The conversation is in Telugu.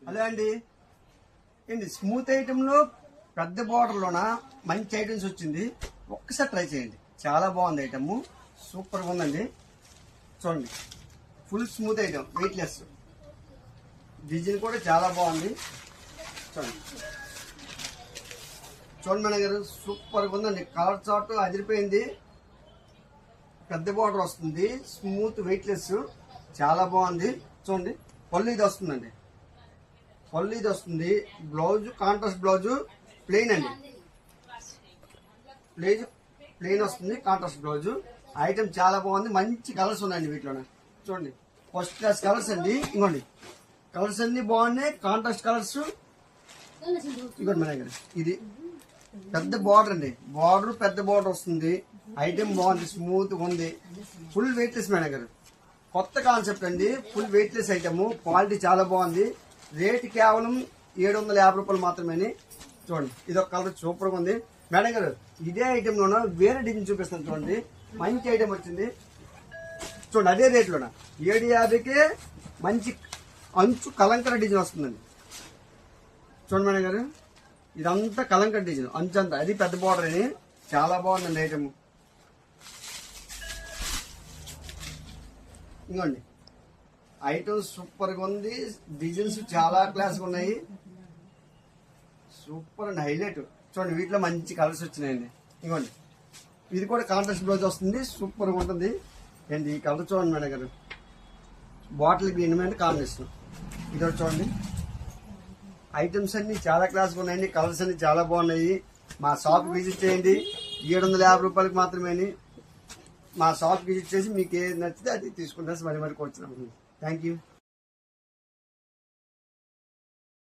హలో అండి. ఏంటి స్మూత్ ఐటెంలో పెద్ద బార్డర్లోన మంచి ఐటమ్స్ వచ్చింది. ఒక్కసారి ట్రై చేయండి, చాలా బాగుంది ఐటమ్, సూపర్గా ఉందండి. చూడండి, full smooth item, weightless, design కూడా చాలా బాగుంది. చూడండి చూడండి మేడం గారు, సూపర్గా ఉందండి. కలర్ చార్ట్ అదిరిపోయింది. పెద్ద బార్డర్ వస్తుంది, స్మూత్ వెయిట్లెస్, చాలా బాగుంది. చూడండి, పళ్ళు ఇది వస్తుందండి, పళ్ళు ఇది వస్తుంది. బ్లౌజ్ కాంట్రాస్ట్ బ్లౌజ్, ప్లెయిన్ అండి, ప్లెయిన్ వస్తుంది, కాంట్రాస్ట్ బ్లౌజ్. ఐటమ్ చాలా బాగుంది, మంచి కలర్స్ ఉన్నాయండి వీటిలోనే. చూడండి, ఫస్ట్ క్లాస్ కలర్స్ అండి. ఇంకోండి, కలర్స్ అన్ని బాగున్నాయి, కాంట్రాస్ట్ కలర్స్. ఇంకోటి మేడం గారు, ఇది పెద్ద బార్డర్ అండి, బార్డర్ పెద్ద బార్డర్ వస్తుంది. ఐటమ్ బాగుంది, స్మూత్ ఉంది, ఫుల్ వెయిట్లెస్ మేడం గారు. కొత్త కాన్సెప్ట్ అండి, ఫుల్ వెయిట్లెస్ ఐటమ్, క్వాలిటీ చాలా బాగుంది. రేట్ కేవలం 750 రూపాయలు మాత్రమే. చూడండి, ఇది ఒక కలర్ సూపర్గా ఉంది మేడం గారు. ఇదే ఐటెంలోన వేరే డిజైన్ చూపిస్తాను. చూడండి, మంచి ఐటమ్ వచ్చింది. చూడండి, అదే రేట్లోన 750కే మంచి అంచు కలంకర డిజైన్ వస్తుందండి. చూడండి మేడం గారు, ఇదంతా కలంకర డిజైన్, అంచు అంతా, అది పెద్ద బార్డర్ అని, చాలా బాగుందండి ఐటమ్. ఇంకోండి, ఐటమ్ సూపర్గా ఉంది, డిజైన్స్ చాలా క్లాస్గా ఉన్నాయి, సూపర్ అండ్ హైలైట్. చూడండి, వీటిలో మంచి కలర్స్ వచ్చినాయండి. ఇంకోండి, ఇది కూడా కాంట్రాస్ట్ బ్లౌజ్ వస్తుంది, సూపర్గా ఉంటుంది. ఏంటి ఈ కలర్ చూడండి మేడం గారు, బాటిల్ గ్రీన్ మీద కాంబినేషన్. ఇది ఒకటి చూడండి, ఐటమ్స్ అన్ని చాలా క్లాస్గా ఉన్నాయండి, కలర్స్ అన్ని చాలా బాగున్నాయి. మా షాప్ విజిట్ చేయండి, 750 రూపాయలకి మాత్రమే. మా షాప్ విజిట్ చేసి మీకు ఏది నచ్చితే అది తీసుకుంటారు. మరి కూర్చున్నాం. Thank you.